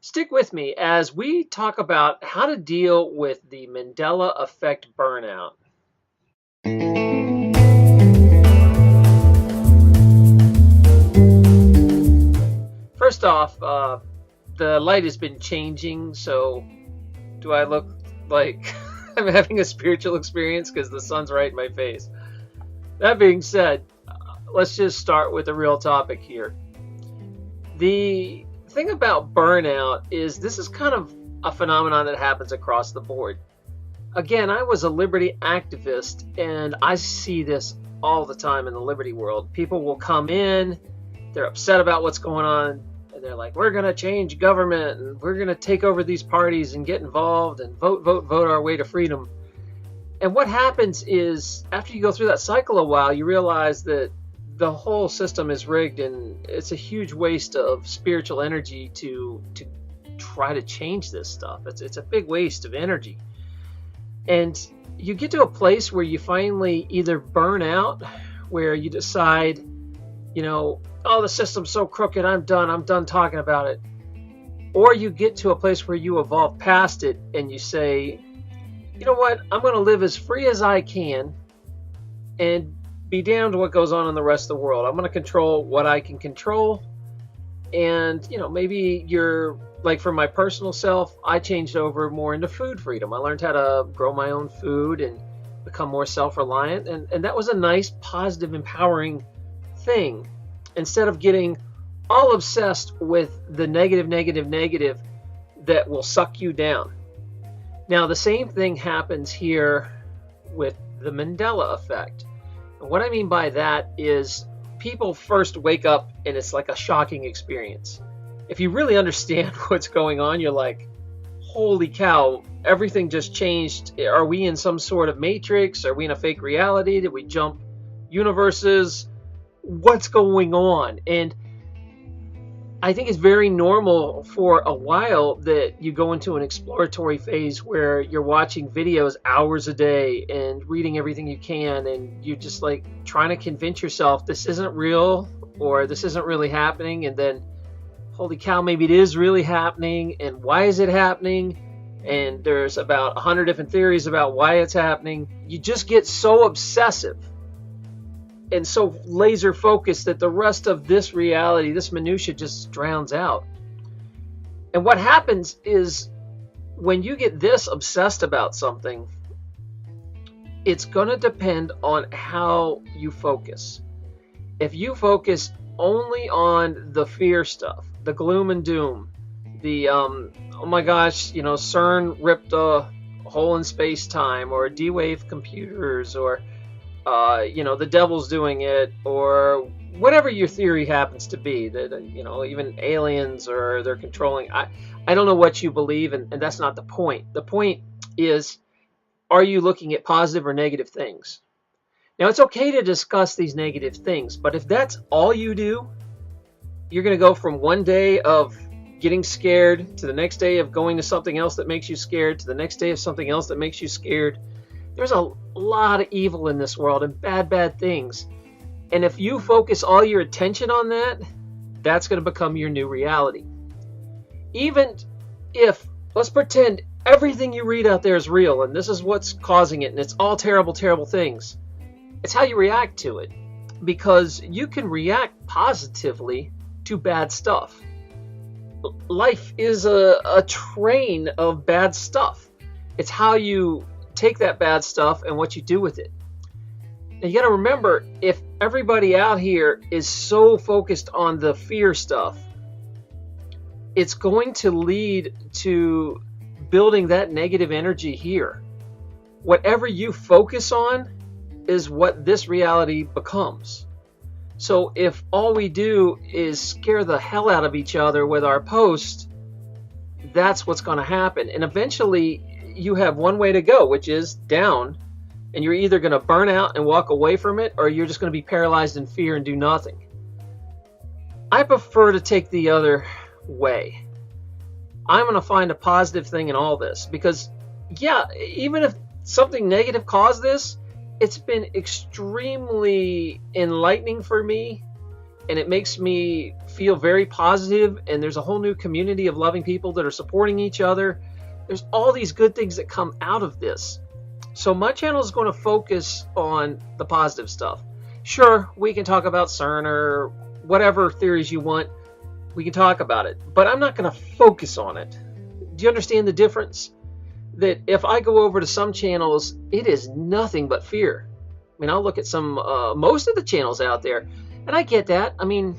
Stick with me as we talk about how to deal with the Mandela Effect burnout. First off, the light has been changing, so do I look like I'm having a spiritual experience because the sun's right in my face? That being said, let's just start with a real topic here. The thing about burnout is this is kind of a phenomenon that happens across the board. Again, I was a liberty activist, and I see this all the time in the liberty world. People will come in, they're upset about what's going on, and they're like, we're going to change government, and we're going to take over these parties and get involved and vote our way to freedom. And what happens is, after you go through that cycle a while, you realize that the whole system is rigged, and it's a huge waste of spiritual energy to try to change this stuff. It's a big waste of energy. And you get to a place where you finally either burn out, where you decide, oh, the system's so crooked, I'm done talking about it. Or you get to a place where you evolve past it and you say, you know what, I'm going to live as free as I can and be damned to what goes on in the rest of the world. I'm going to control what I can control. And, maybe you're like, for my personal self, I changed over more into food freedom. I learned how to grow my own food and become more self-reliant. And that was a nice, positive, empowering thing. Instead of getting all obsessed with the negative that will suck you down. Now, the same thing happens here with the Mandela Effect. And what I mean by that is people first wake up and it's like a shocking experience. If you really understand what's going on, you're like, holy cow, everything just changed. Are we in some sort of matrix? Are we in a fake reality? Did we jump universes? What's going on? And I think it's very normal for a while that you go into an exploratory phase where you're watching videos hours a day and reading everything you can, and you're just like trying to convince yourself this isn't real or this isn't really happening, and then holy cow, maybe it is really happening, and why is it happening? And there's about 100 different theories about why it's happening. You just get so obsessive and so laser focused that the rest of this reality, this minutia, just drowns out. And what happens is when you get this obsessed about something, it's going to depend on how you focus. If you focus only on the fear stuff, the gloom and doom, the oh my gosh, CERN ripped a hole in space-time, or D-Wave computers, or the devil's doing it, or whatever your theory happens to be, that even aliens, or they're controlling. I don't know what you believe, and that's not the point. The point is, are you looking at positive or negative things? Now, it's okay to discuss these negative things, but if that's all you do, you're going to go from one day of getting scared to the next day of going to something else that makes you scared to the next day of something else that makes you scared. There's a lot of evil in this world and bad things. And if you focus all your attention on that, that's going to become your new reality. Even if, let's pretend everything you read out there is real and this is what's causing it and it's all terrible things. It's how you react to it. Because you can react positively to bad stuff. Life is a train of bad stuff. It's how you take that bad stuff and what you do with it. And you got to remember, if everybody out here is so focused on the fear stuff, it's going to lead to building that negative energy here. Whatever you focus on is what this reality becomes. So if all we do is scare the hell out of each other with our posts, that's what's going to happen. And eventually you have one way to go, which is down. And you're either going to burn out and walk away from it, or you're just going to be paralyzed in fear and do nothing. I prefer to take the other way. I'm going to find a positive thing in all this. Because, yeah, even if something negative caused this, it's been extremely enlightening for me and it makes me feel very positive, and there's a whole new community of loving people that are supporting each other. There's all these good things that come out of this. So my channel is going to focus on the positive stuff. Sure, we can talk about CERN or whatever theories you want. We can talk about it, but I'm not going to focus on it. Do you understand the difference? That if I go over to some channels, it is nothing but fear. I mean, I'll look at most of the channels out there, and I get that. I mean,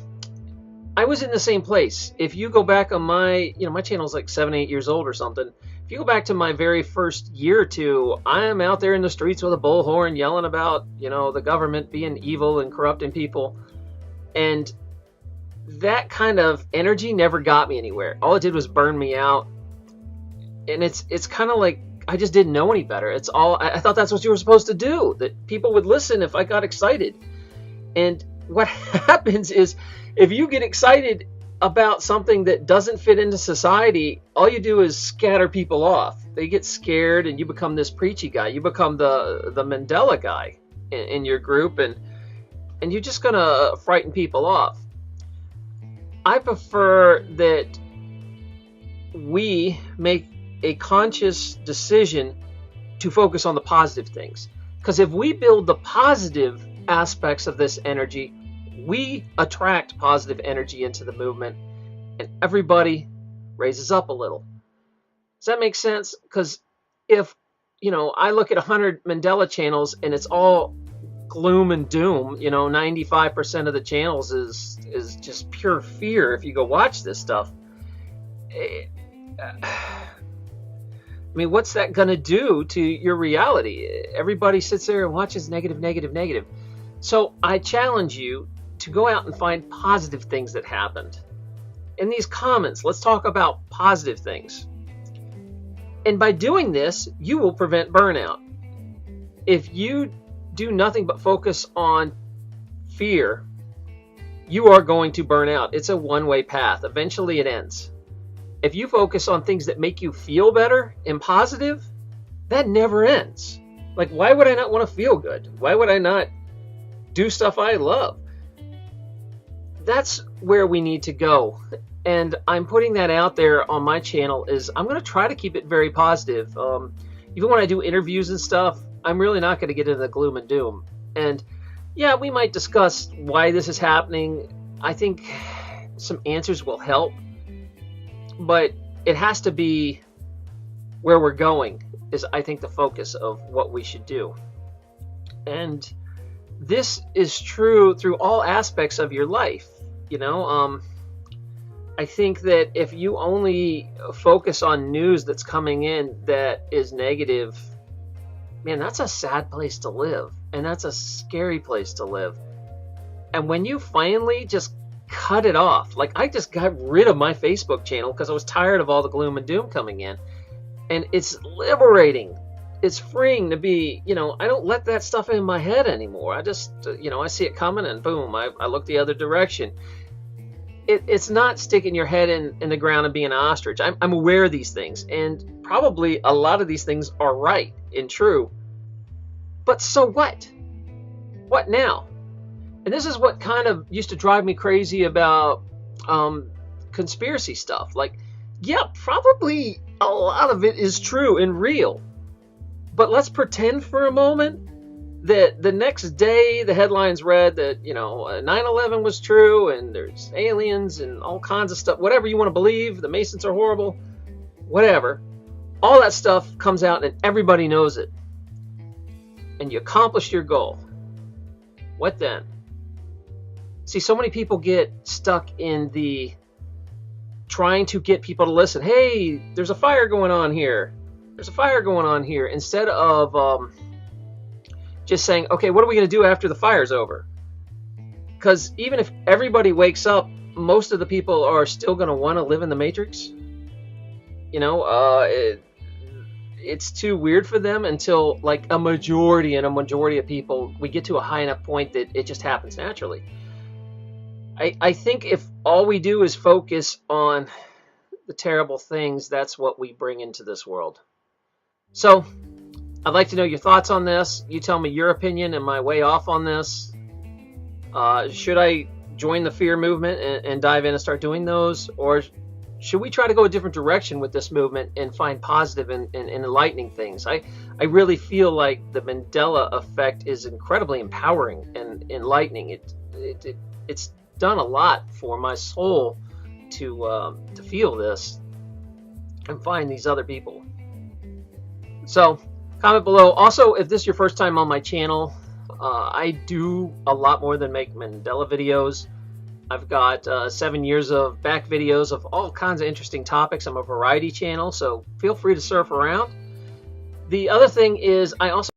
I was in the same place. If you go back on my channel's like 7, 8 years old or something. If you go back to my very first year or two, I am out there in the streets with a bullhorn yelling about, the government being evil and corrupting people. And that kind of energy never got me anywhere. All it did was burn me out. And it's kind of like I just didn't know any better. It's all I thought that's what you were supposed to do, that people would listen if I got excited. And what happens is if you get excited about something that doesn't fit into society, all you do is scatter people off. They get scared and you become this preachy guy. You become the Mandela guy in your group, and you're just going to frighten people off. I prefer that we make a conscious decision to focus on the positive things. Because if we build the positive aspects of this energy, we attract positive energy into the movement, and everybody raises up a little. Does that make sense? Because if, I look at 100 Mandela channels and it's all gloom and doom, 95% of the channels is just pure fear. If you go watch this stuff, I mean, what's that going to do to your reality? Everybody sits there and watches negative, negative, negative. So I challenge you to go out and find positive things that happened. In these comments, let's talk about positive things. And by doing this, you will prevent burnout. If you do nothing but focus on fear, you are going to burn out. It's a one-way path. Eventually it ends. If you focus on things that make you feel better and positive, that never ends. Like, why would I not want to feel good? Why would I not do stuff I love? That's where we need to go. And I'm putting that out there on my channel. Is I'm going to try to keep it very positive. Even when I do interviews and stuff, I'm really not going to get into the gloom and doom. And yeah, we might discuss why this is happening. I think some answers will help. But it has to be where we're going is, I think, the focus of what we should do. And this is true through all aspects of your life. I think that if you only focus on news that's coming in that is negative, man, that's a sad place to live. And that's a scary place to live. And when you finally just cut it off, like I just got rid of my Facebook channel because I was tired of all the gloom and doom coming in. And it's liberating. It's freeing to be, I don't let that stuff in my head anymore. I just, I see it coming and boom, I look the other direction. It's not sticking your head in the ground and being an ostrich. I'm aware of these things, and probably a lot of these things are right and true. But so what? What now? And this is what kind of used to drive me crazy about conspiracy stuff. Like, yeah, probably a lot of it is true and real. But let's pretend for a moment that the next day the headlines read that, 9/11 was true and there's aliens and all kinds of stuff. Whatever you want to believe, the Masons are horrible, whatever. All that stuff comes out and everybody knows it. And you accomplished your goal. What then? See, so many people get stuck in the trying to get people to listen. Hey, there's a fire going on here. There's a fire going on here. Instead of just saying, okay, what are we going to do after the fire's over? Because even if everybody wakes up, most of the people are still going to want to live in the Matrix. It's too weird for them until like a majority of people, we get to a high enough point that it just happens naturally. I think if all we do is focus on the terrible things, that's what we bring into this world. So I'd like to know your thoughts on this. You tell me your opinion. Am I way off on this? Should I join the fear movement and dive in and start doing those, or should we try to go a different direction with this movement and find positive and enlightening things? I really feel like the Mandela Effect is incredibly empowering and enlightening. It's done a lot for my soul to feel this and find these other people. So comment below. Also, if this is your first time on my channel, I do a lot more than make Mandela videos. I've got 7 years of back videos of all kinds of interesting topics. I'm a variety channel, so feel free to surf around. The other thing is I also